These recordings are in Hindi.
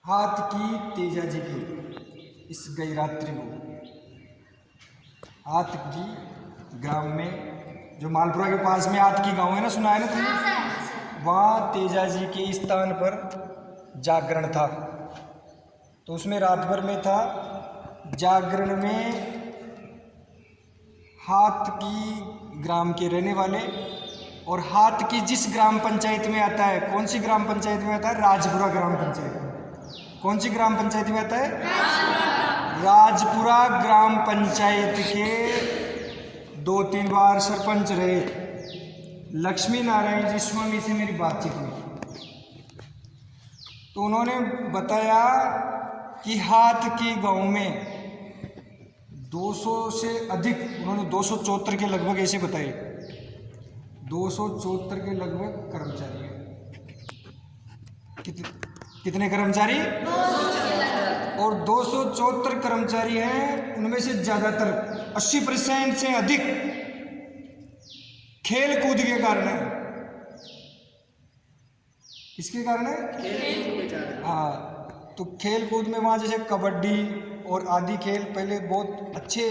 हाथ की तेजा जी की इस गई रात्रि को हाथ की ग्राम में जो मालपुरा के पास में हाथ की गांव है ना, सुना है ना तुमने? वहाँ तेजा जी के स्थान पर जागरण था। तो उसमें रात भर में था जागरण में हाथ की ग्राम के रहने वाले और हाथ की जिस ग्राम पंचायत में आता है, कौन सी ग्राम पंचायत में आता है? राजपुरा ग्राम पंचायत में। कौन सी ग्राम पंचायत में आता है? राजपुरा ग्राम पंचायत के 2-3 बार सरपंच रहे लक्ष्मी नारायण जी स्वामी से मेरी बातचीत हुई। तो उन्होंने बताया कि हाथ की गांव में 200 से अधिक, उन्होंने 274 के लगभग ऐसे बताए, 274 के लगभग कर्मचारी हैं। कितने कर्मचारी? 274। और 274 कर्मचारी हैं, उनमें से ज़्यादातर 80% से अधिक खेल कूद के कारण है। किसके कारण है? खेल कूद के कारण। हाँ, तो खेल कूद में वहाँ जैसे कबड्डी और आदि खेल पहले बहुत अच्छे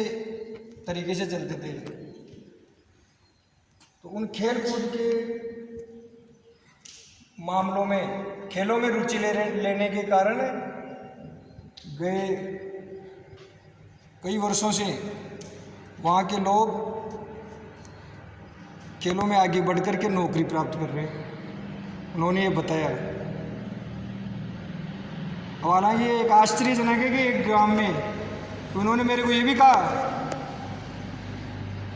तरीके से चलते थे। तो उन खेल कूद के मामलों में, खेलों में रुचि लेने के कारण गए कई वर्षों से वहाँ के लोग खेलों में आगे बढ़कर के नौकरी प्राप्त कर रहे हैं। उन्होंने ये बताया। हालांकि एक आश्चर्यजनक है कि एक ग्राम में तो उन्होंने मेरे को ये भी कहा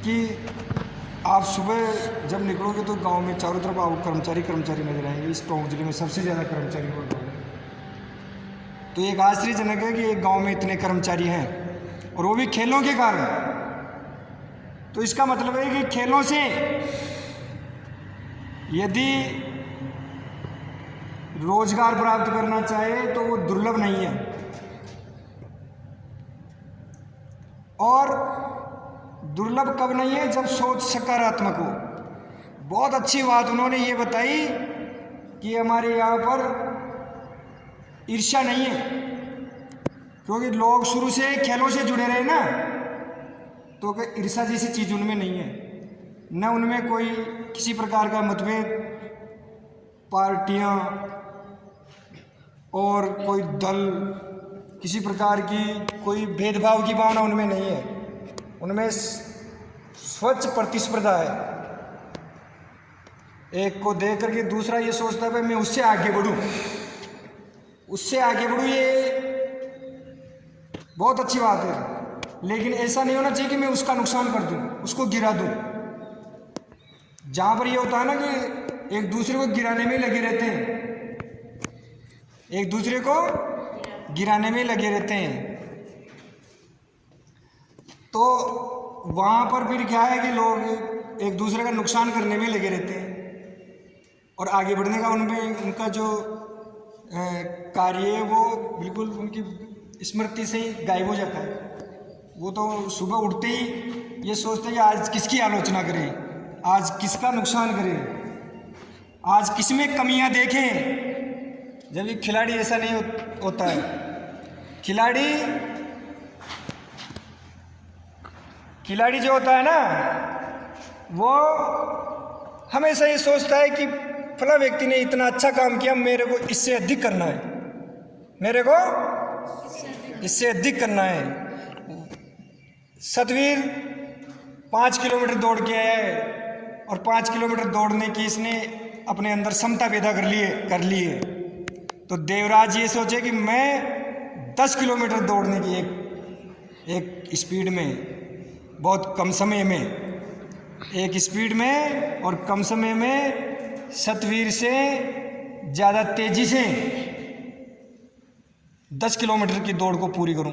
कि आप सुबह जब निकलोगे तो गांव में चारों तरफ आपको कर्मचारी नजर आएंगे। इस टोंक जिले में सबसे ज़्यादा कर्मचारी हो गए। तो एक आश्चर्यजनक है कि एक गांव में इतने कर्मचारी हैं और वो भी खेलों के कारण। तो इसका मतलब है कि खेलों से यदि रोजगार प्राप्त करना चाहे तो वो दुर्लभ नहीं है। और दुर्लभ कब नहीं है? जब सोच सकारात्मक हो। बहुत अच्छी बात उन्होंने ये बताई कि हमारे यहाँ पर ईर्ष्या नहीं है, क्योंकि लोग शुरू से खेलों से जुड़े रहे ना, तो ईर्ष्या जैसी चीज़ उनमें नहीं है। न उनमें कोई किसी प्रकार का मतभेद, पार्टियाँ और कोई दल, किसी प्रकार की कोई भेदभाव की भावना उनमें नहीं है। उनमें स्वच्छ प्रतिस्पर्धा है। एक को देख करके दूसरा ये सोचता है भाई मैं उससे आगे बढ़ूं, उससे आगे बढ़ूं। ये बहुत अच्छी बात है, लेकिन ऐसा नहीं होना चाहिए कि मैं उसका नुकसान कर दूं, उसको गिरा दूं। जहां पर ये होता है ना कि एक दूसरे को गिराने में लगे रहते हैं, एक दूसरे को गिराने में लगे रहते हैं, तो वहाँ पर फिर क्या है कि लोग एक दूसरे का नुकसान करने में लगे रहते हैं और आगे बढ़ने का उनका जो कार्य है वो बिल्कुल उनकी स्मृति से ही गायब हो जाता है। वो तो सुबह उठते ही ये सोचते हैं कि आज किसकी आलोचना करें, आज किसका नुकसान करें, आज किस में कमियां देखें। जब एक खिलाड़ी ऐसा नहीं होता है। खिलाड़ी जो होता है ना, वो हमेशा ये सोचता है कि फला व्यक्ति ने इतना अच्छा काम किया, मेरे को इससे अधिक करना है, मेरे को इससे अधिक करना है। सतवीर 5 किलोमीटर दौड़ के आया है और 5 किलोमीटर दौड़ने की इसने अपने अंदर क्षमता पैदा कर ली है। तो देवराज ये सोचे कि मैं 10 किलोमीटर दौड़ने की एक स्पीड में, बहुत कम समय में, एक स्पीड में और कम समय में सतवीर से ज़्यादा तेजी से 10 किलोमीटर की दौड़ को पूरी करूं।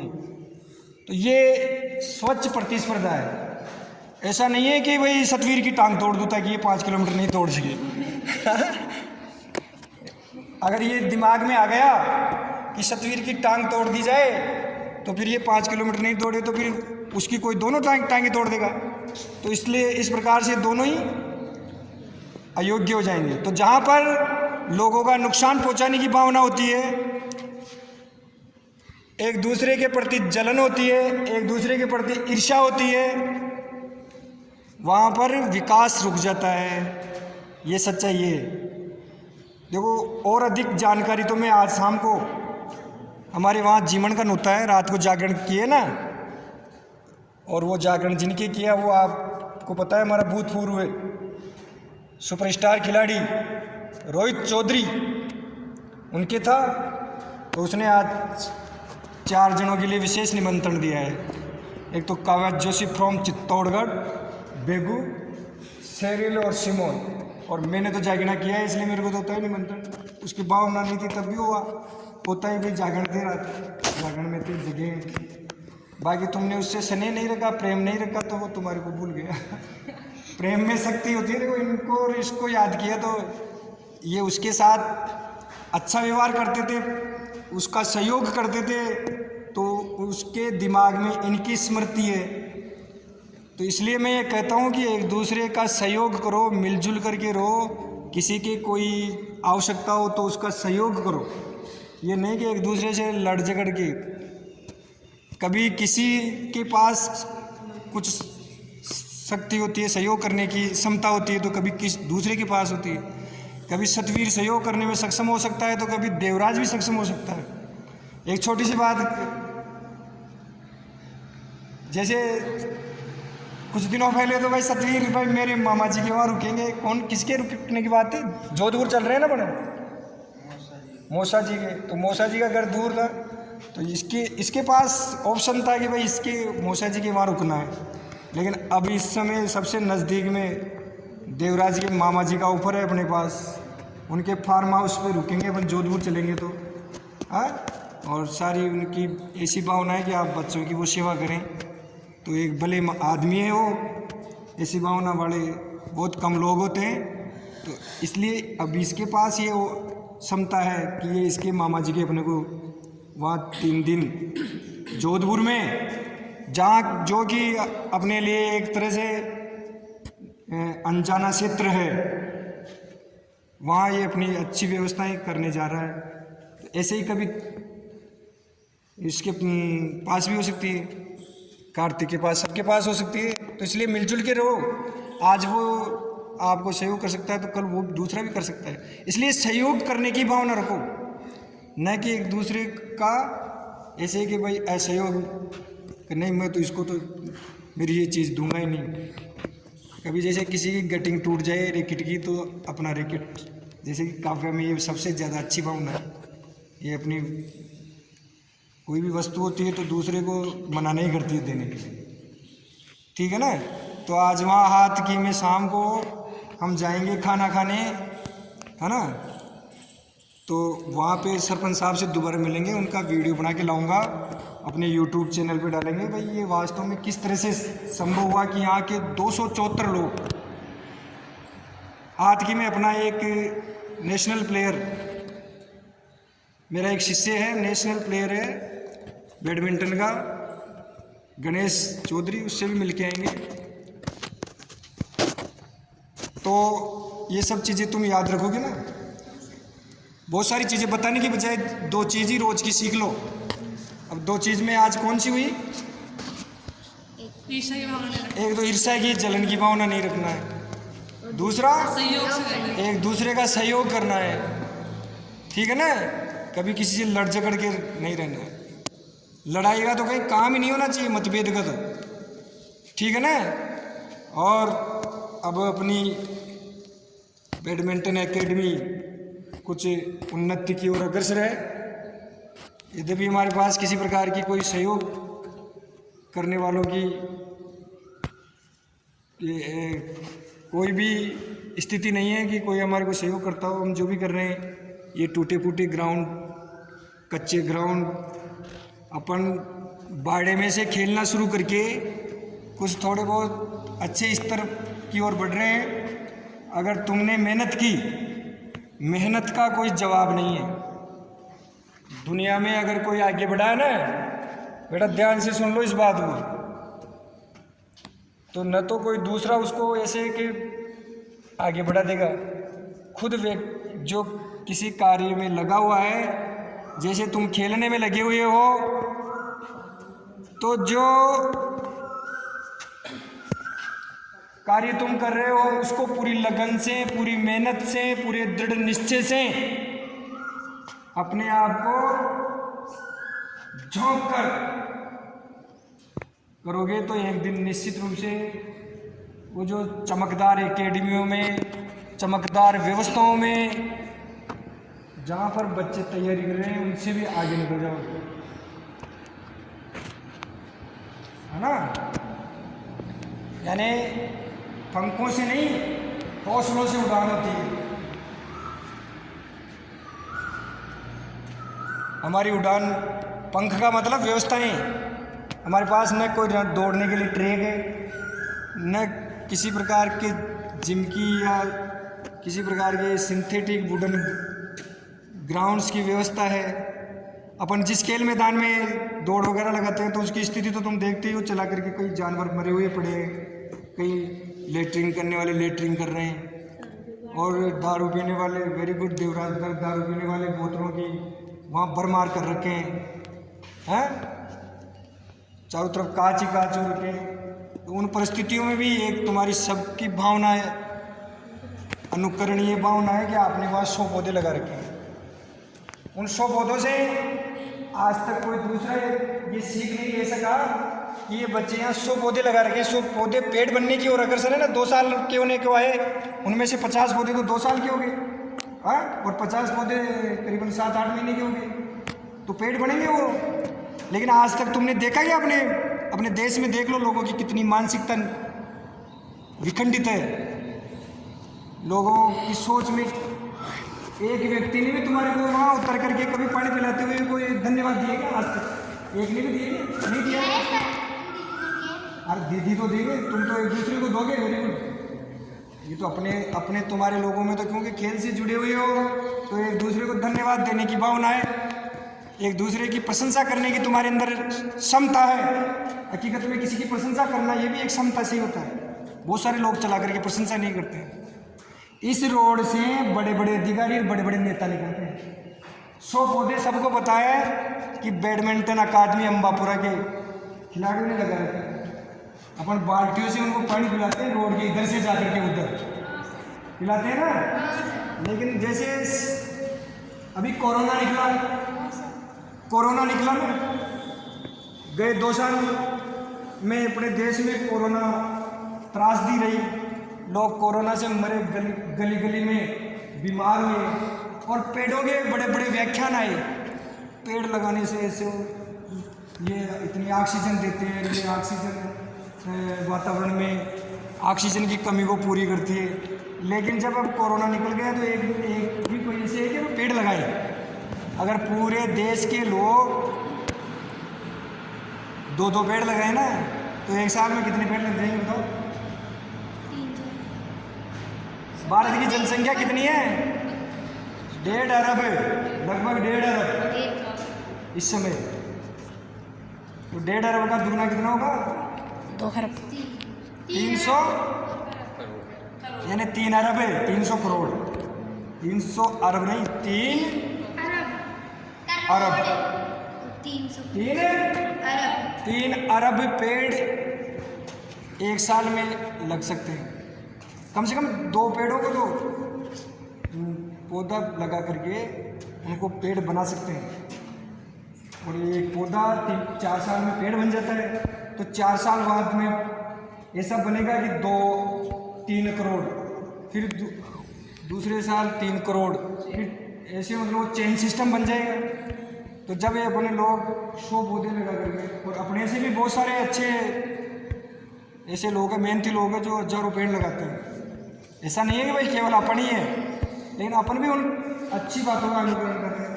तो ये स्वच्छ प्रतिस्पर्धा है। ऐसा नहीं है कि भाई सतवीर की टांग तोड़ दूं ताकि ये 5 किलोमीटर नहीं दौड़ सके। अगर ये दिमाग में आ गया कि सतवीर की टांग तोड़ दी जाए तो फिर ये 5 किलोमीटर नहीं दौड़े तो फिर उसकी कोई दोनों टांगे तोड़ देगा। तो इसलिए इस प्रकार से दोनों ही अयोग्य हो जाएंगे। तो जहाँ पर लोगों का नुकसान पहुँचाने की भावना होती है एक दूसरे के प्रति जलन होती है, एक दूसरे के प्रति ईर्ष्या होती है, वहाँ पर विकास रुक जाता है। ये सच्चाई है। देखो, और अधिक जानकारी तो मैं आज शाम को हमारे वहाँ जीवनकन होता है, रात को जागरण किए ना, और वो जागरण जिनके किया वो आपको पता है, हमारा भूतपूर्व सुपरस्टार खिलाड़ी रोहित चौधरी उनके था। तो उसने आज 4 जनों के लिए विशेष निमंत्रण दिया है। एक तो काव्या जोशी फ्रॉम चित्तौड़गढ़, बेगू, शेरिल और सिमोन, और मैंने तो जागरण किया है इसलिए मेरे को तो होता है निमंत्रण। उसकी भावना नहीं थी तब भी होता ही भाई, जागरण दे रहा था, जागरण में थे जगह। बाकी तुमने उससे स्नेह नहीं रखा, प्रेम नहीं रखा, तो वो तुम्हारे को भूल गया। प्रेम में शक्ति होती है। देखो, इनको और इसको याद किया तो ये उसके साथ अच्छा व्यवहार करते थे, उसका सहयोग करते थे, तो उसके दिमाग में इनकी स्मृति है। तो इसलिए मैं ये कहता हूँ कि एक दूसरे का सहयोग करो, मिलजुल करके रहो। किसी की कोई आवश्यकता हो तो उसका सहयोग करो। ये नहीं कि एक दूसरे से लड़ झगड़ के। कभी किसी के पास कुछ शक्ति होती है, सहयोग करने की क्षमता होती है, तो कभी किस दूसरे के पास होती है। कभी सतवीर सहयोग करने में सक्षम हो सकता है, तो कभी देवराज भी सक्षम हो सकता है। एक छोटी सी बात, जैसे कुछ दिनों पहले तो भाई सतवीर भाई मेरे मामा जी के वहाँ रुकेंगे। कौन, किसके रुकने की बात थी? जोधपुर चल रहे हैं ना बड़े मौसा जी के। तो मौसा जी का घर दूर था, तो इसके पास ऑप्शन था कि भाई इसके मौसा जी के वहाँ रुकना है। लेकिन अब इस समय सबसे नज़दीक में देवराज के मामा जी का ऑफर है अपने पास, उनके फार्म हाउस पे रुकेंगे अपन जोधपुर चलेंगे तो। हाँ, और सारी उनकी ऐसी भावना है कि आप बच्चों की वो सेवा करें। तो एक भले आदमी है वो, ऐसी भावना वाले बहुत कम लोग होते हैं। तो इसलिए अब इसके पास ये क्षमता है कि ये इसके मामा जी के अपने को वहाँ 3 दिन जोधपुर में, जहाँ जो कि अपने लिए एक तरह से अनजाना क्षेत्र है, वहाँ ये अपनी अच्छी व्यवस्थाएं करने जा रहा है। तो ऐसे ही कभी इसके पास भी हो सकती है, कार्तिक के पास, सबके पास हो सकती है। तो इसलिए मिलजुल के रहो। आज वो आपको सहयोग कर सकता है तो कल वो दूसरा भी कर सकता है। इसलिए सहयोग करने की भावना रखो, न कि एक दूसरे का ऐसे कि भाई असहयोग नहीं, मैं तो इसको तो मेरी ये चीज़ दूंगा ही नहीं। कभी जैसे किसी की गटिंग टूट जाए रैकेट की, तो अपना रैकेट, जैसे कि काव्या में ये सबसे ज़्यादा अच्छी भावना है। ये अपनी कोई भी वस्तु होती है तो दूसरे को मना नहीं करती है देने के लिए, ठीक है ना। तो आज वहाँ हाथ की में शाम को हम जाएंगे खाना खाने, है ना। तो वहाँ पे सरपंच साहब से दोबारा मिलेंगे, उनका वीडियो बना के लाऊंगा, अपने YouTube चैनल पे डालेंगे। भाई ये वास्तव में किस तरह से संभव हुआ कि यहाँ के 274 लोग। हाथ की में अपना एक नेशनल प्लेयर, मेरा एक शिष्य है, नेशनल प्लेयर है बैडमिंटन का, गणेश चौधरी, उससे भी मिल के आएंगे। तो ये सब चीज़ें तुम याद रखोगे ना। बहुत सारी चीज़ें बताने की बजाय 2 चीज़ ही रोज की सीख लो। अब 2 चीज़ में आज कौन सी हुई? एक तो ईर्ष्या की, जलन की भावना नहीं रखना है। दूसरा, एक दूसरे का सहयोग करना है, ठीक है ना। कभी किसी से लड़ झगड़ के नहीं रहना है। लड़ाई का तो कहीं काम ही नहीं होना चाहिए, मतभेद का तो, ठीक है ना। और अब अपनी बैडमिंटन एकेडमी कुछ उन्नति की ओर अग्रसर है। यद्यपि हमारे पास किसी प्रकार की कोई सहयोग करने वालों की कोई भी स्थिति नहीं है कि कोई हमारे को सहयोग करता हो। हम जो भी कर रहे हैं, ये टूटे फूटे ग्राउंड, कच्चे ग्राउंड, अपन बाड़े में से खेलना शुरू करके कुछ थोड़े बहुत अच्छे स्तर की ओर बढ़ रहे हैं। अगर तुमने मेहनत की, मेहनत का कोई जवाब नहीं है दुनिया में। अगर कोई आगे बढ़ा है ना बेटा, ध्यान से सुन लो इस बात को, तो न तो कोई दूसरा उसको ऐसे कि आगे बढ़ा देगा। खुद जो किसी कार्य में लगा हुआ है जैसे तुम खेलने में लगे हुए हो, तो जो कार्य तुम कर रहे हो उसको पूरी लगन से, पूरी मेहनत से, पूरे दृढ़ निश्चय से अपने आप को झोंक कर करोगे तो एक दिन निश्चित रूप से वो जो चमकदार एकेडमियों में, चमकदार व्यवस्थाओं में जहाँ पर बच्चे तैयारी कर रहे हैं उनसे भी आगे निकल जाओगे, है ना। यानी पंखों से नहीं, हौसलों से उड़ान होती है। हमारी उड़ान, पंख का मतलब व्यवस्थाएं। हमारे पास न कोई दौड़ने के लिए ट्रैक है, न किसी प्रकार के जिम की या किसी प्रकार के सिंथेटिक वुडन ग्राउंड्स की व्यवस्था है। अपन जिस खेल मैदान में दौड़ वगैरह लगाते हैं तो उसकी स्थिति तो तुम देखते ही हो, चला करके कई जानवर मरे हुए पड़े हैं, कई लेटरिन करने वाले लेटरिन कर रहे हैं, और दारू पीने वाले, वेरी गुड देवराज, दारू पीने वाले बोतलों की वहाँ भरमार कर रखे हैं, चारों तरफ कांच ही कांच हो रखे हैं। तो उन परिस्थितियों में भी एक तुम्हारी सबकी भावना है, अनुकरणीय भावना है कि आपने वहाँ 100 पौधे लगा रखे हैं। उन 100 पौधों से आज तक कोई दूसरा ये सीख नहीं ले सका कि ये बच्चे यहाँ 100 पौधे लगा रखे हैं। 100 पौधे पेड़ बनने की ओर अग्रसर है ना। 2 साल के होने को आए, उनमें से 50 पौधे तो 2 साल के हो गए, और 50 पौधे करीबन 7-8 महीने के हो गए, तो पेड़ बनेंगे वो। लेकिन आज तक तुमने देखा क्या? अपने देश में देख लो, लोगों की कितनी मानसिकता विखंडित है। लोगों की सोच में एक व्यक्ति ने भी तुम्हारे को वहाँ उतर करके कभी पानी पिलाते हुए कोई धन्यवाद दिए क्या? आज तक एक ने भी दिए? नहीं दिया। अरे दीदी तो देंगे, तुम तो एक दूसरे को दोगे। Very good. ये तो अपने तुम्हारे लोगों में तो क्योंकि खेल से जुड़े हुए हो तो एक दूसरे को धन्यवाद देने की भावना है, एक दूसरे की प्रशंसा करने की तुम्हारे अंदर क्षमता है। हकीकत में किसी की प्रशंसा करना ये भी एक क्षमता से ही होता है। बहुत सारे लोग चला करके प्रशंसा नहीं करते हैं। इस रोड से बड़े बड़े अधिकारी और बड़े बड़े नेता निकलते हैं। 100 पौधे सबको पता है कि बैडमिंटन अकादमी अम्बापुरा के खिलाड़ियों ने लगा रखे हैं। अपन बाल्टियों से उनको पानी पिलाते हैं, रोड के इधर से जाकर के उधर पिलाते हैं ना। लेकिन जैसे अभी कोरोना निकला ना, गए 2 साल में अपने देश में कोरोना त्रासदी रही, लोग कोरोना से मरे, गली गली में बीमार हुए, और पेड़ों के बड़े बड़े व्याख्यान आए। पेड़ लगाने से ऐसे ये इतनी ऑक्सीजन देते हैं, ये ऑक्सीजन वातावरण में ऑक्सीजन की कमी को पूरी करती है। लेकिन जब अब कोरोना निकल गया तो एक भी कोई ऐसे है कि वो पेड़ लगाए। अगर पूरे देश के लोग 2-2 पेड़ लगाए ना तो 1 साल में कितने पेड़ लग जाएंगे बताओ? भारत की जनसंख्या कितनी है? 1.5 अरब है, लगभग 1.5 अरब इस समय। तो 1.5 अरब का दुगना कितना होगा? 2 अरब 300, यानी 3 अरब है, 300 करोड़। 300 अरब नहीं, 3 अरब। 3 अरब पेड़ 1 साल में लग सकते हैं। कम से कम 2 पेड़ों को तो पौधा लगा करके उनको पेड़ बना सकते हैं। और ये पौधा 4 साल में पेड़ बन जाता है, तो 4 साल बाद में ऐसा बनेगा कि 2-3 करोड़, फिर दूसरे साल 3 करोड़, फिर ऐसे मतलब वो चेन सिस्टम बन जाएगा। तो जब ये अपने लोग 100 पौधे लगा करके, और अपने से भी बहुत सारे अच्छे ऐसे लोग हैं, मेहनती लोग हैं जो हजारों पेड़ लगाते हैं। ऐसा नहीं है कि भाई केवल अपन ही है, लेकिन अपन भी उन अच्छी बातों का अनुकरण करते हैं।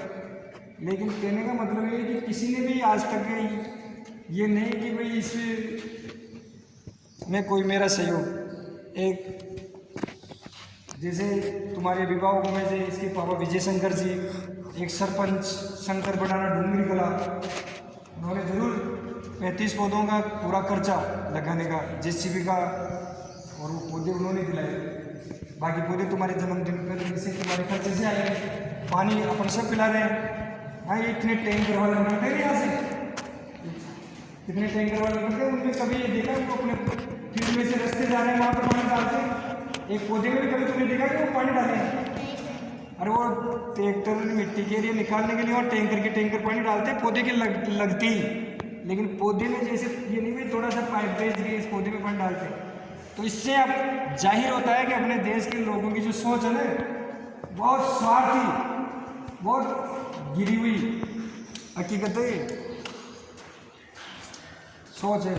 लेकिन कहने का मतलब ये है कि किसी ने भी आज तक ये नहीं कि भाई इसमें कोई मेरा सहयोग। एक जैसे तुम्हारे अभिभावकों में से इसके पापा विजय शंकर जी, एक सरपंच शंकर बटाना डूंगरी कला, उन्होंने ज़रूर 35 पौधों का पूरा खर्चा लगाने का, JCB का, और वो पौधे उन्होंने दिलाए। बाकी पौधे तुम्हारे जन्मदिन पर जैसे तुम्हारे खर्चे से आए, पानी अपन सब पिला रहे हैं, हाँ, ये इतने टैंकर वाले निकलते हैं यहाँ से, कितने टैंकर वाले निकलते हैं, उनमें कभी ये देखा वो अपने फील्ड में से रास्ते जा रहे हैं वहाँ पर पानी डालते हैं? एक पौधे में भी कभी तुमने देखा कि वो पानी डाले हैं? अरे वो ट्रैक्टर मिट्टी के लिए निकालने के लिए और टैंकर के टैंकर पानी डालते हैं, पौधे के लगती, लेकिन पौधे में जैसे ये नहीं भाई थोड़ा सा पाइप भेज के इस पौधे में पानी डालते हैं। तो इससे अब जाहिर होता है कि अपने देश के लोगों की जो सोच है ना, बहुत स्वार्थी, बहुत गिरी हुई हकीकत है, सोच है।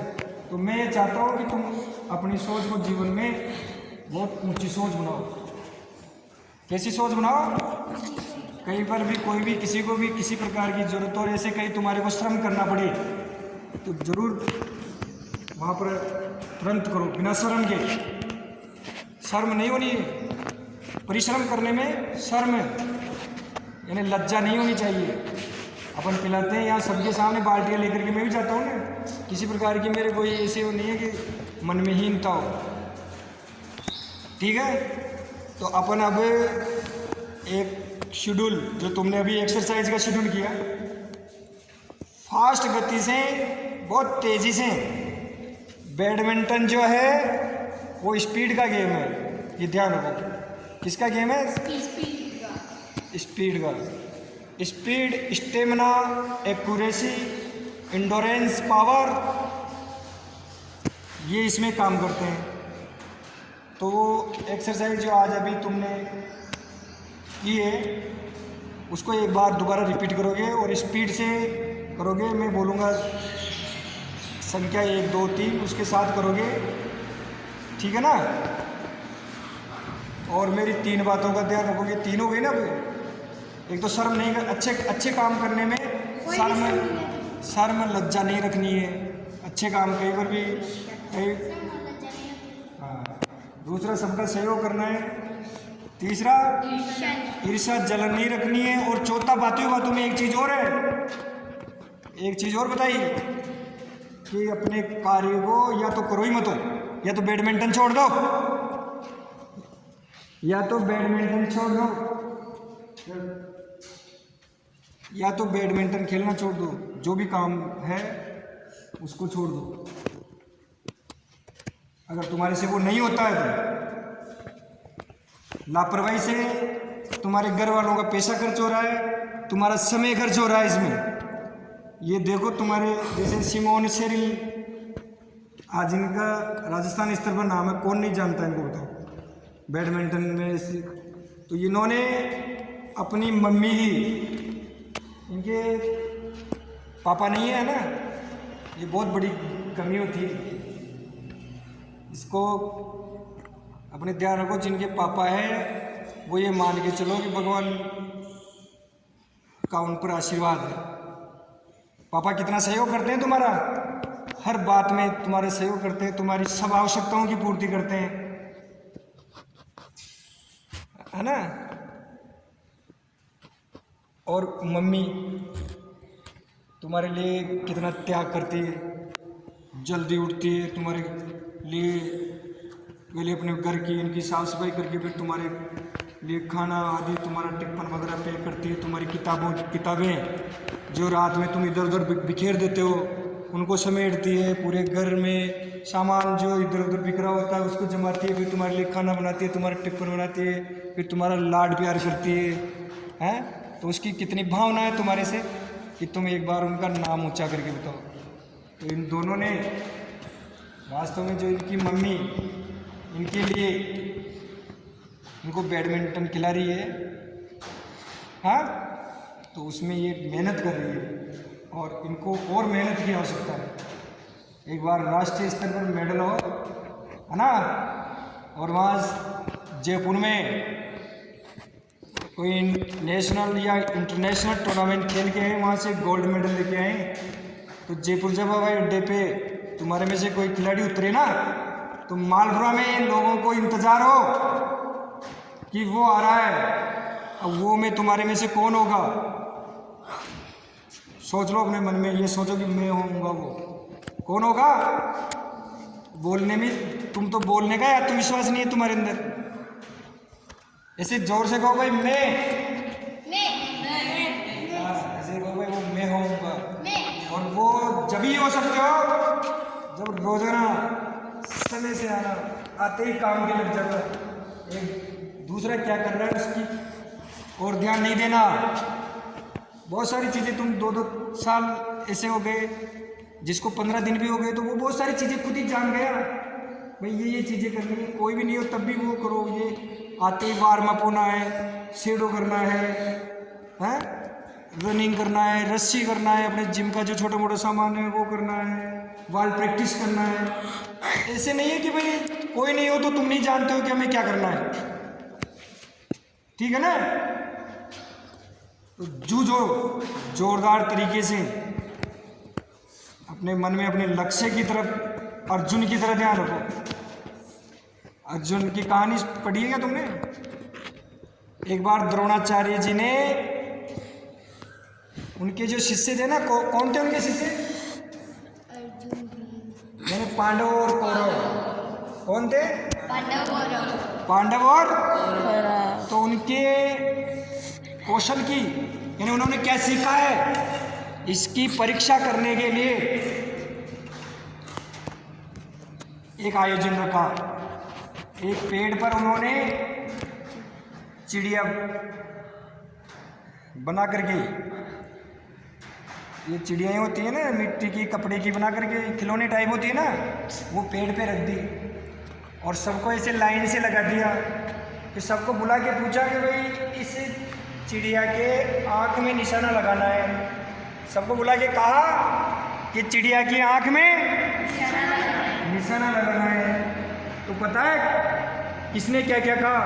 तो मैं ये चाहता हूँ कि तुम अपनी सोच को जीवन में बहुत ऊंची सोच बनाओ। कैसी सोच बनाओ? कहीं पर भी कोई भी किसी को भी किसी प्रकार की जरूरत हो, ऐसे कहीं तुम्हारे को श्रम करना पड़े तो जरूर वहाँ पर तुरंत करो, बिना शर्म के। शर्म नहीं होनी है परिश्रम करने में, शर्म यानी लज्जा नहीं होनी चाहिए। अपन पिलाते हैं यहाँ सबके सामने बाल्टियाँ लेकर के, मैं भी जाता हूँ ना, किसी प्रकार की मेरे कोई ऐसे वो नहीं है कि मन में हीनता हो, ठीक है। तो अपन अब एक शेड्यूल, जो तुमने अभी एक्सरसाइज का शेड्यूल किया, फास्ट गति से, बहुत तेज़ी से, बैडमिंटन जो है वो स्पीड का गेम है, ये ध्यान रखो। किसका गेम है? स्पीड का। Speed, stamina, accuracy, endurance, power, ये इसमें काम करते हैं। तो वो एक्सरसाइज जो आज अभी तुमने की है उसको एक बार दोबारा रिपीट करोगे और स्पीड से करोगे। मैं बोलूँगा संख्या 1 2 3 उसके साथ करोगे, ठीक है ना। और मेरी 3 बातों का ध्यान रखोगे। 3 हो गई ना। एक तो शर्म नहीं, अच्छे काम करने में शर्म लज्जा नहीं रखनी है, अच्छे काम कहीं पर भी हाँ। दूसरा सबका सहयोग करना है। तीसरा ईर्ष्या जलन नहीं रखनी है। और चौथा बातों में एक चीज़ और है, एक चीज़ और बताइए कि अपने कार्य को या तो करो ही मत हो, या तो बैडमिंटन छोड़ दो, या तो बैडमिंटन छोड़ दो, या तो बैडमिंटन खेलना छोड़ दो, जो भी काम है उसको छोड़ दो। अगर तुम्हारे से वो नहीं होता है तो लापरवाही से तुम्हारे घर वालों का पैसा खर्च हो रहा है, तुम्हारा समय खर्च हो रहा है इसमें। ये देखो तुम्हारे जैसे सिमोन शेरिल, आज इनका राजस्थान स्तर पर नाम है, कौन नहीं जानता इनको, बताओ बैडमिंटन में। तो इन्होंने अपनी मम्मी ही, इनके पापा नहीं है ना, ये बहुत बड़ी कमी होती है, इसको अपने ध्यान रखो। जिनके पापा है वो ये मान के चलो कि भगवान का उन पर आशीर्वाद है। पापा कितना सहयोग करते हैं तुम्हारा, हर बात में तुम्हारे सहयोग करते हैं, तुम्हारी सब आवश्यकताओं की पूर्ति करते हैं, है ना। और मम्मी तुम्हारे लिए कितना त्याग करती है, जल्दी उठती है तुम्हारे लिए, पहले अपने घर की इनकी साफ सफाई करके फिर तुम्हारे लिए खाना आदि, तुम्हारा टिफिन वगैरह पैक करती है, तुम्हारी किताबें जो रात में तुम इधर उधर बिखेर देते हो उनको समेटती है, पूरे घर में सामान जो इधर उधर बिखरा होता है उसको जमाती है, फिर तुम्हारे लिए खाना बनाती है, तुम्हारा टिफिन बनाती है, फिर तुम्हारा लाड प्यार करती है, हैं। तो उसकी कितनी भावना है तुम्हारे से कि तुम एक बार उनका नाम ऊंचा करके बताओ। तो इन दोनों ने वास्तव में, जो इनकी मम्मी इनके लिए इनको बैडमिंटन खिला रही है, हाँ, तो उसमें ये मेहनत कर रही है और इनको और मेहनत की आवश्यकता है। एक बार राष्ट्रीय स्तर पर मेडल हो, है ना, और वहाँ जयपुर में कोई नेशनल या इंटरनेशनल टूर्नामेंट खेल के वहाँ से गोल्ड मेडल लेके आए। तो जयपुर जब हवाई अड्डे पे तुम्हारे में से कोई खिलाड़ी उतरे ना, तो मालपुरा में लोगों को इंतजार हो कि वो आ रहा है, अब वो में तुम्हारे में से कौन होगा। सोच लो अपने मन में, ये सोचो कि मैं होऊंगा, वो कौन होगा। बोलने में, तुम तो बोलने का आत्मविश्वास नहीं है तुम्हारे अंदर, ऐसे जोर से कहो भाई मैं, ऐसे तभी हो सकते हो जब रोजाना समय से आना, आते ही काम के लग जाना, एक दूसरा क्या कर रहा है उसकी और ध्यान नहीं देना। बहुत सारी चीज़ें तुम 2-2 साल ऐसे हो गए, जिसको 15 दिन भी हो गए, तो वो बहुत सारी चीज़ें खुद ही जान गया भाई ये चीज़ें करनी है। कोई भी नहीं हो तब भी वो करो, ये आते ही वार्म अप होना है, शेडो करना है, रनिंग करना है, रस्सी करना है, अपने जिम का जो छोटा मोटा सामान है वो करना है, बॉल प्रैक्टिस करना है। ऐसे नहीं है कि भाई कोई नहीं हो तो तुम नहीं जानते हो कि हमें क्या करना है, ठीक है ना। तो जूझो जोरदार तरीके से, अपने मन में अपने लक्ष्य की तरफ, अर्जुन की तरह ध्यान रखो। अर्जुन की कहानी पढ़ी है क्या तुमने? एक बार द्रोणाचार्य जी ने, उनके जो शिष्य थे ना, कौन थे उनके शिष्य? मैंने पांडव और कौरव। कौन थे? पांडव और तो उनके कौशल की, यानी उन्होंने क्या सीखा है, इसकी परीक्षा करने के लिए एक आयोजन रखा। एक पेड़ पर उन्होंने चिड़िया बना करके, ये चिड़ियाँ होती है ना मिट्टी की, कपड़े की बना करके, खिलौने टाइप होती है ना, वो पेड़ पे रख दी और सबको ऐसे लाइन से लगा दिया। फिर सबको बुला के पूछा कि भाई इस चिड़िया के आँख में निशाना लगाना है। सबको बुला के कहा कि चिड़िया की आँख में निशाना लगाना है। तो पता है किसने क्या क्या कहा?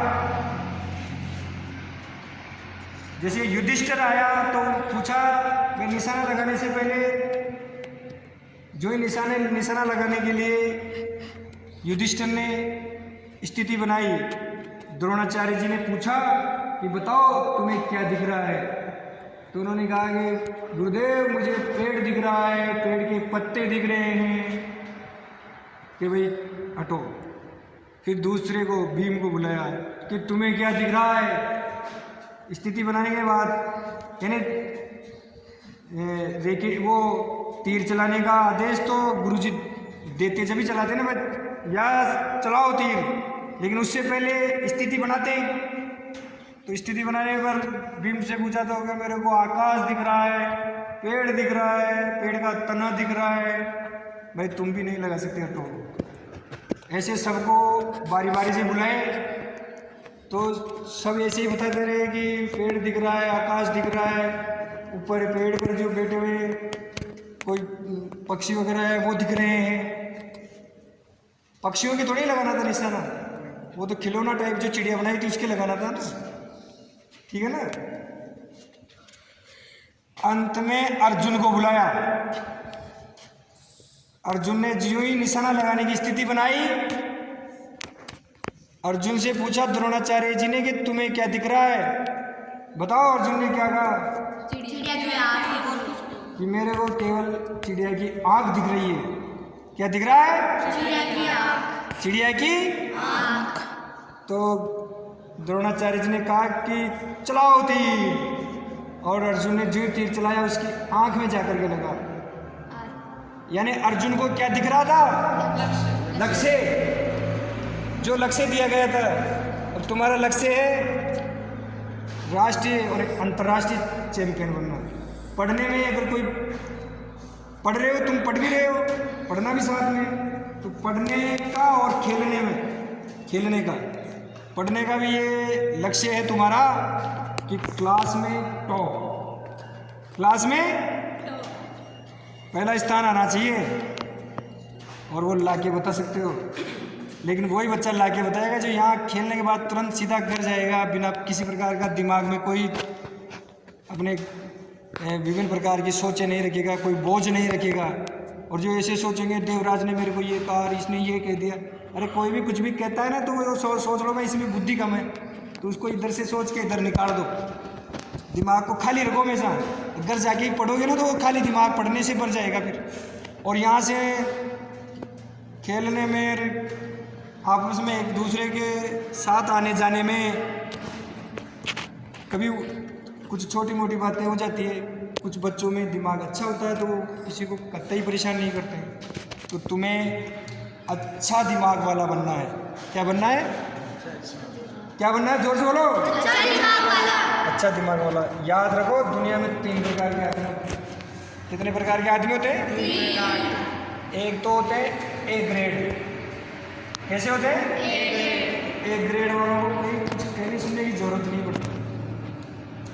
जैसे युधिष्ठिर आया तो पूछा कि निशाना लगाने से पहले, जो ही निशाना लगाने के लिए युधिष्ठिर ने स्थिति बनाई, द्रोणाचार्य जी ने पूछा कि बताओ तुम्हें क्या दिख रहा है? तो उन्होंने कहा कि गुरुदेव मुझे पेड़ दिख रहा है, पेड़ के पत्ते दिख रहे हैं, कि भाई हटो। फिर दूसरे को, भीम को बुलाया कि तुम्हें क्या दिख रहा है? स्थिति बनाने के बाद यानी रेके वो तीर चलाने का आदेश तो गुरुजी देते, जब भी चलाते ना, भाई या चलाओ तीर, लेकिन उससे पहले स्थिति बनाते। तो स्थिति बनाने पर भीम से पूछा तो कि मेरे को आकाश दिख रहा है, पेड़ दिख रहा है, पेड़ का तना दिख रहा है। भाई तुम भी नहीं लगा सकते, हटो। ऐसे सबको बारी बारी से बुलाए तो सब ऐसे ही बताते रहे कि पेड़ दिख रहा है, आकाश दिख रहा है, ऊपर पेड़ पर जो बैठे हुए कोई पक्षी वगैरह है वो दिख रहे हैं। पक्षियों के थोड़ी लगाना था निशाना, वो तो खिलौना टाइप जो चिड़िया बनाई थी उसके लगाना था ना, ठीक है ना। अंत में अर्जुन को बुलाया। अर्जुन ने जो ही निशाना लगाने की स्थिति बनाई, अर्जुन से पूछा द्रोणाचार्य जी ने कि तुम्हें क्या दिख रहा है? बताओ अर्जुन ने क्या कहा? चिड़िया की आँख। कि मेरे को केवल चिड़िया की आँख दिख रही है। क्या दिख रहा है? चिड़िया की आँख। चिड़िया की आँख। तो द्रोणाचार्य जी ने कहा कि चलाओ तीर, और अर्जुन ने जो तीर चलाया उसकी आँख में जाकर के लगा। यानी अर्जुन को क्या दिख रहा था? लक्ष्य, जो लक्ष्य दिया गया था। अब तुम्हारा लक्ष्य है राष्ट्रीय और अंतर्राष्ट्रीय चैंपियन बनना। पढ़ने में अगर कोई पढ़ रहे हो, तुम पढ़ भी रहे हो, पढ़ना भी साथ में, तो पढ़ने का और खेलने में, खेलने का, पढ़ने का भी ये लक्ष्य है तुम्हारा कि क्लास में टॉप, क्लास में पहला स्थान आना चाहिए। और वो ला के बता सकते हो, लेकिन वही बच्चा ला के बताएगा जो यहाँ खेलने के बाद तुरंत सीधा घर जाएगा, बिना किसी प्रकार का दिमाग में कोई अपने विभिन्न प्रकार की सोचें नहीं रखेगा, कोई बोझ नहीं रखेगा। और जो ऐसे सोचेंगे देवराज ने मेरे को ये कहा, इसने ये कह दिया, अरे कोई भी कुछ भी कहता है ना तो वो सोच लो भाई इसमें बुद्धि कम है, तो उसको इधर से सोच के इधर निकाल दो। दिमाग को खाली रखो हमेशा। घर जाके ही पढ़ोगे ना तो वो खाली दिमाग पढ़ने से भर जाएगा फिर। और यहाँ से खेलने में, आपस में एक दूसरे के साथ आने जाने में कभी कुछ छोटी मोटी बातें हो जाती है, कुछ बच्चों में दिमाग अच्छा होता है तो वो किसी को कतई परेशान नहीं करते हैं। तो तुम्हें अच्छा दिमाग वाला बनना है। क्या बनना है? क्या बनना है? जोर से बोलो। अच्छा दिमाग वाला। अच्छा दिमाग वाला। याद रखो, दुनिया में 3 प्रकार के आदमी होते हैं। कितने प्रकार के आदमी होते हैं? 3। एक तो होते हैं ए ग्रेड। कैसे होते हैं? ए ग्रेड वालों को कोई कुछ कहने सुनने की जरूरत नहीं पड़ती।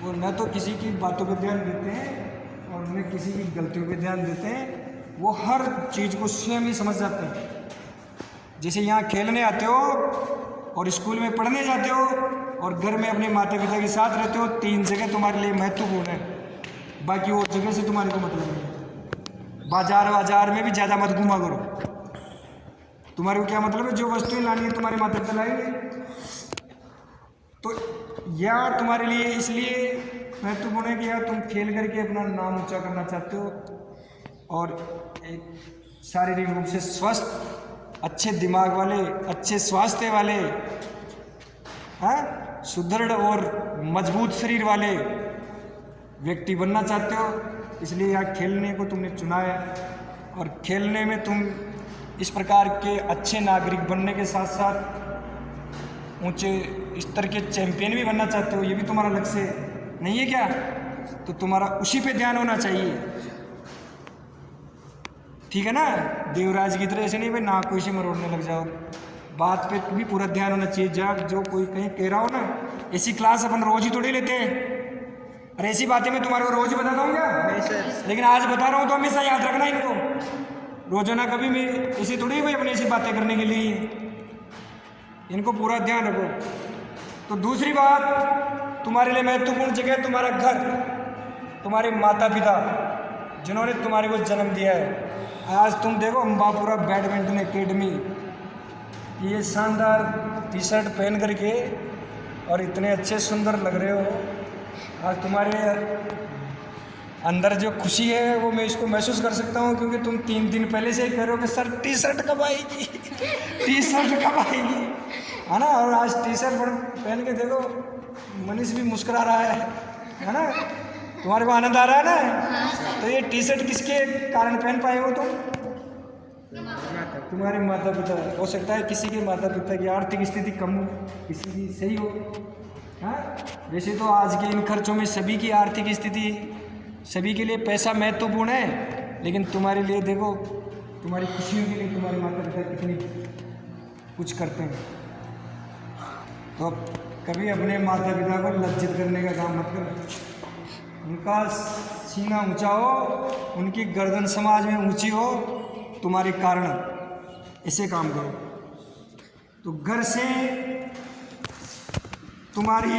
वो न तो किसी की बातों पर ध्यान देते हैं और न किसी की गलतियों पे ध्यान देते हैं। वो हर चीज़ को स्वयं ही समझ जाते हैं। जैसे यहाँ खेलने आते हो और स्कूल में पढ़ने जाते हो और घर में अपने माता पिता के साथ रहते हो, 3 जगह तुम्हारे लिए महत्वपूर्ण है। बाकी और जगह से तुम्हारे को मतलब नहीं। बाजार में भी ज़्यादा मत घूमा करो। तुम्हारे को क्या मतलब है? जो वस्तुएं लानी है तुम्हारे माता पिता लाएंगे। तो यार तुम्हारे लिए इसलिए महत्वपूर्ण है कि यार तुम खेल करके अपना नाम ऊंचा करना चाहते हो और एक शारीरिक रूप से स्वस्थ, अच्छे दिमाग वाले, अच्छे स्वास्थ्य वाले, हाँ, सुदृढ़ और मजबूत शरीर वाले व्यक्ति बनना चाहते हो। इसलिए यार खेलने को तुमने चुना है और खेलने में तुम इस प्रकार के अच्छे नागरिक बनने के साथ साथ ऊंचे स्तर के चैंपियन भी बनना चाहते हो। ये भी तुम्हारा लक्ष्य नहीं है क्या? तो तुम्हारा उसी पे ध्यान होना चाहिए, ठीक है ना? देवराज की तरह ऐसे नहीं भाई नाक को इसे मरोड़ने लग जाओ। बात पे भी पूरा ध्यान होना चाहिए। जब जो कोई कहीं कह रहा हो ना, ऐसी क्लास अपन रोज ही थोड़ी लेते हैं। अरे ऐसी बातें मैं तुम्हारे को रोज ही बताता हूँ क्या? लेकिन आज बता रहा हूँ तो हमेशा याद रखना इनको। रोजाना कभी भी ऐसी थोड़ी भाई अपनी ऐसी बातें करने के लिए, इनको पूरा ध्यान रखो। तो दूसरी बात, तुम्हारे लिए महत्वपूर्ण जगह तुम्हारा घर, तुम्हारे माता पिता जिन्होंने तुम्हारे को जन्म दिया है। आज तुम देखो अम्बापुरा बैडमिंटन एकेडमी, ये शानदार टी शर्ट पहन करके और इतने अच्छे सुंदर लग रहे हो। आज तुम्हारे अंदर जो खुशी है वो मैं इसको महसूस कर सकता हूँ, क्योंकि तुम 3 दिन पहले से ही कह रहे हो कि सर टी शर्ट कब आएगी टी शर्ट कब आएगी, है ना? और आज टी शर्ट पहन के देखो मनीष भी मुस्कुरा रहा है ना? तुम्हारे को आनंद आ रहा है ना? तो ये टी शर्ट किसके कारण पहन पाए हो तुम? तुम्हारे माता पिता। हो सकता है किसी के माता पिता की आर्थिक स्थिति कम हो, किसी की सही हो। हाँ, वैसे तो आज के इन खर्चों में सभी की आर्थिक स्थिति, सभी के लिए पैसा महत्वपूर्ण है, लेकिन तुम्हारे लिए देखो, तुम्हारी खुशियों के लिए तुम्हारे माता पिता कितनी कुछ करते हैं। तो कभी अपने माता पिता को लज्जित करने का काम मत करो। उनका सीना ऊंचा हो, उनकी गर्दन समाज में ऊंची हो तुम्हारे कारण, ऐसे काम करो। तो घर से तुम्हारी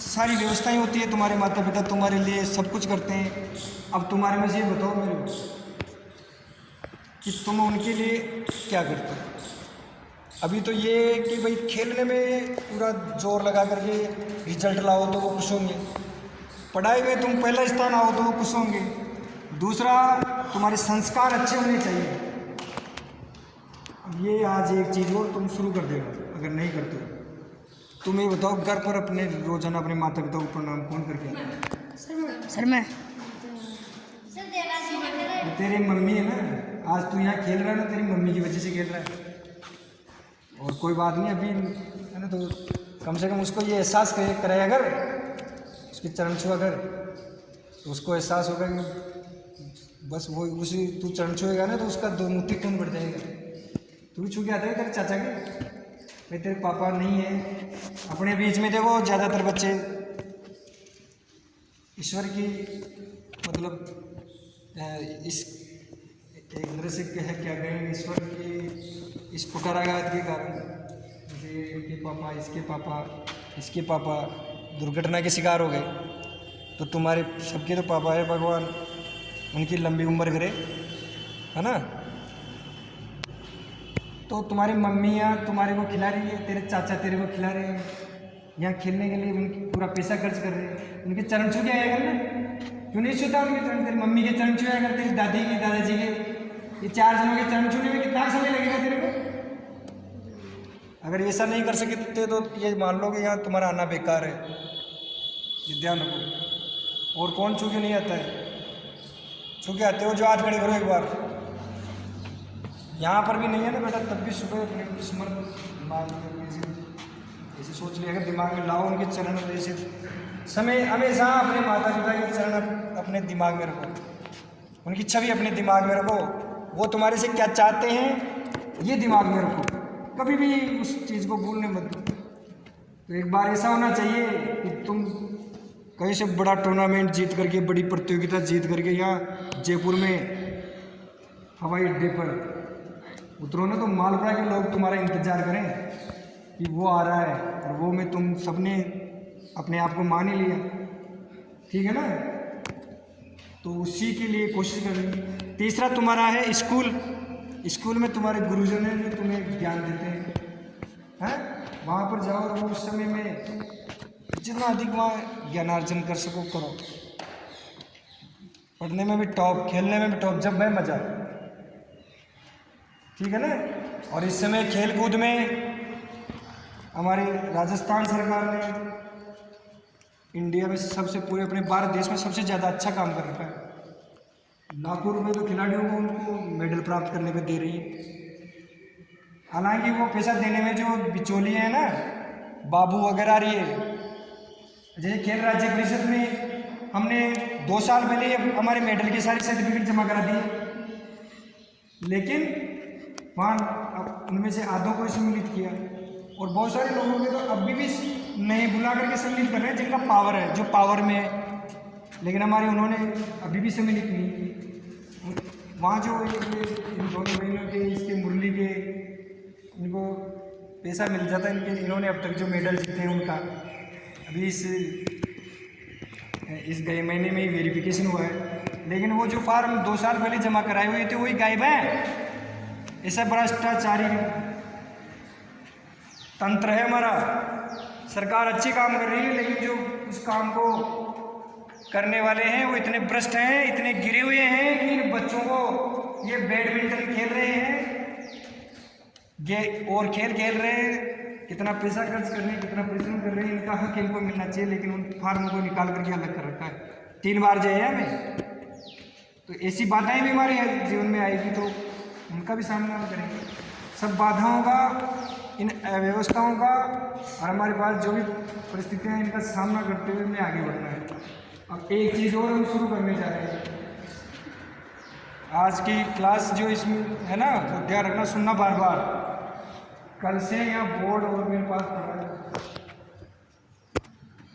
सारी व्यवस्थाएं होती है, तुम्हारे माता पिता तुम्हारे लिए सब कुछ करते हैं। अब तुम्हारे में से ये बताओ मेरे कि तुम उनके लिए क्या करते हो? अभी तो ये कि भाई खेलने में पूरा जोर लगा करके रिजल्ट लाओ तो वो खुश होंगे, पढ़ाई में तुम पहला स्थान आओ तो वो खुश होंगे। दूसरा, तुम्हारे संस्कार अच्छे होने चाहिए। अब ये आज एक चीज़ और तुम शुरू कर देगा अगर नहीं करते हो। तुम ये बताओ, घर पर अपने रोजाना अपने माता पिता को प्रणाम कौन करके आता है? सर मैं तेरी मम्मी है ना। आज तू यहाँ खेल रहा है ना, तेरी मम्मी की वजह से खेल रहा है। और कोई बात नहीं, अभी है ना, तो कम से कम उसको ये एहसास करे अगर उसके चरण छुआ कर, तो उसको एहसास होगा कि बस वो उसी तू चरण छुएगा ना तो उसका दो मुट्ठी खून बढ़ जाएगा। तू भी छू के आता है तेरे चाचा के, भाई तेरे पापा नहीं है। अपने बीच में देखो ज़्यादातर बच्चे ईश्वर की मतलब इस एक तरह से क्या कहें, ईश्वर की इस पुकाराघात के कारण, जैसे इनके पापा, इसके पापा दुर्घटना के शिकार हो गए, तो तुम्हारे सबके तो पापा है, भगवान उनकी लंबी उम्र करे, है ना? तो तुम्हारी मम्मियाँ तुम्हारे को खिला रही है, तेरे चाचा तेरे को खिला रहे हैं, यहाँ खेलने के लिए उनकी पूरा पैसा खर्च कर रहे हैं। उनके चरण छू के आया करना, क्यों नहीं छूता उनके चरण? तेरी मम्मी के चरण छुआ कर, तेरी दादी के, दादाजी के, ये 4 जनों के चरण छूने में कितना समय लगेगा तेरे को? अगर ऐसा नहीं कर सकते तो ये मान लो कि यहाँ तुम्हारा आना बेकार है। ये ध्यान रखो। और कौन छू के नहीं आता है? छू के आते हो जो हाथ खड़े करो एक बार। यहाँ पर भी नहीं है ना बेटा, तब भी सुबह अपने स्मरण दिमाग में ऐसे सोच लिया, अगर दिमाग में लाओ उनके चरण में ऐसे समय हमेशा अपने माता पिता के चरण अपने दिमाग में रखो, उनकी छवि अपने दिमाग में रखो, वो तुम्हारे से क्या चाहते हैं ये दिमाग में रखो, कभी भी उस चीज़ को भूलने मत दो। तो एक बार ऐसा होना चाहिए कि तुम कहीं से बड़ा टूर्नामेंट जीत करके, बड़ी प्रतियोगिता जीत करके यहाँ जयपुर में हवाई अड्डे पर उतरो ना, तो मालपुरा के लोग तुम्हारा इंतज़ार करें कि वो आ रहा है, और वो में तुम सबने अपने आप को मान ही लिया, ठीक है ना। तो उसी के लिए कोशिश करेंगे। तीसरा तुम्हारा है स्कूल। स्कूल में तुम्हारे गुरुजन हैं जो तुम्हें ज्ञान देते हैं, वहाँ पर जाओ और वो उस समय में जितना अधिक वहाँ ज्ञानार्जन कर सको करो। पढ़ने में भी टॉप, खेलने में भी टॉप, जब मैं मजा, ठीक है ना। और इस समय खेल कूद में हमारी राजस्थान सरकार ने इंडिया में सबसे, पूरे अपने भारत देश में सबसे ज़्यादा अच्छा काम कर रखा है। लाखों रुपए तो खिलाड़ियों को उनको मेडल प्राप्त करने में दे रही है। हालांकि वो पैसा देने में जो बिचौलिए हैं ना, बाबू वगैरह रही है, जैसे खेल राज्य परिषद में हमने 2 साल पहले हमारे मेडल के सारे सर्टिफिकेट जमा करा दिए, लेकिन वहाँ उनमें से आधों को सम्मिलित किया, और बहुत सारे लोगों के तो अभी भी नहीं बुला करके सम्मिलित कर रहे हैं जिनका पावर है, जो पावर में है, लेकिन हमारे उन्होंने अभी भी सम्मिलित नहीं की। वहाँ जो इन दोनों बहनों के, इसके मुरली के, इनको पैसा मिल जाता है, इन्होंने अब तक जो मेडल जीते हैं उनका अभी इस गए महीने में ही वेरिफिकेशन हुआ है, लेकिन वो जो फार्म 2 साल पहले जमा कराए हुए थे वही गायब है। ऐसा भ्रष्टाचारी तंत्र है हमारा। सरकार अच्छी काम कर रही है, लेकिन जो उस काम को करने वाले हैं वो इतने भ्रष्ट हैं, इतने गिरे हुए हैं कि इन बच्चों को ये बैडमिंटन खेल रहे हैं, और खेल रहे हैं, कितना पैसा खर्च कर रहे हैं, कितना परिश्रम कर रहे हैं, इनका हक इनको मिलना चाहिए, लेकिन उन फार्मों को निकाल करके अलग कर रखा है। 3 बार जय है हमें। तो ऐसी बाधाएं भी हमारे जीवन में आएगी तो उनका भी सामना हम करेंगे। सब बाधाओं का, इन अव्यवस्थाओं का, और हमारे पास जो भी परिस्थितियाँ हैं इनका सामना करते हुए हमें आगे बढ़ना है। अब एक चीज़ और हम शुरू करने जा रहे हैं। आज की क्लास जो इसमें है ना, तो ध्यान रखना, सुनना बार बार। कल से यहाँ बोर्ड और मेरे पास पड़ा है,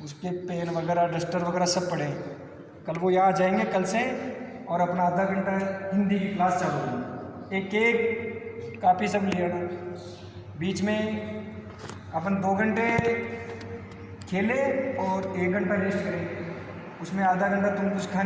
उसके पेन वगैरह, डस्टर वगैरह सब पड़े हैं। कल वो यहाँ जाएंगे कल से, और अपना आधा घंटा हिंदी की क्लास चालू होगी। एक कापी सब ले आना। बीच में अपन 2 घंटे खेले और 1 घंटा रेस्ट करेंगे। उसमें आधा घंटा तुम कुछ खाने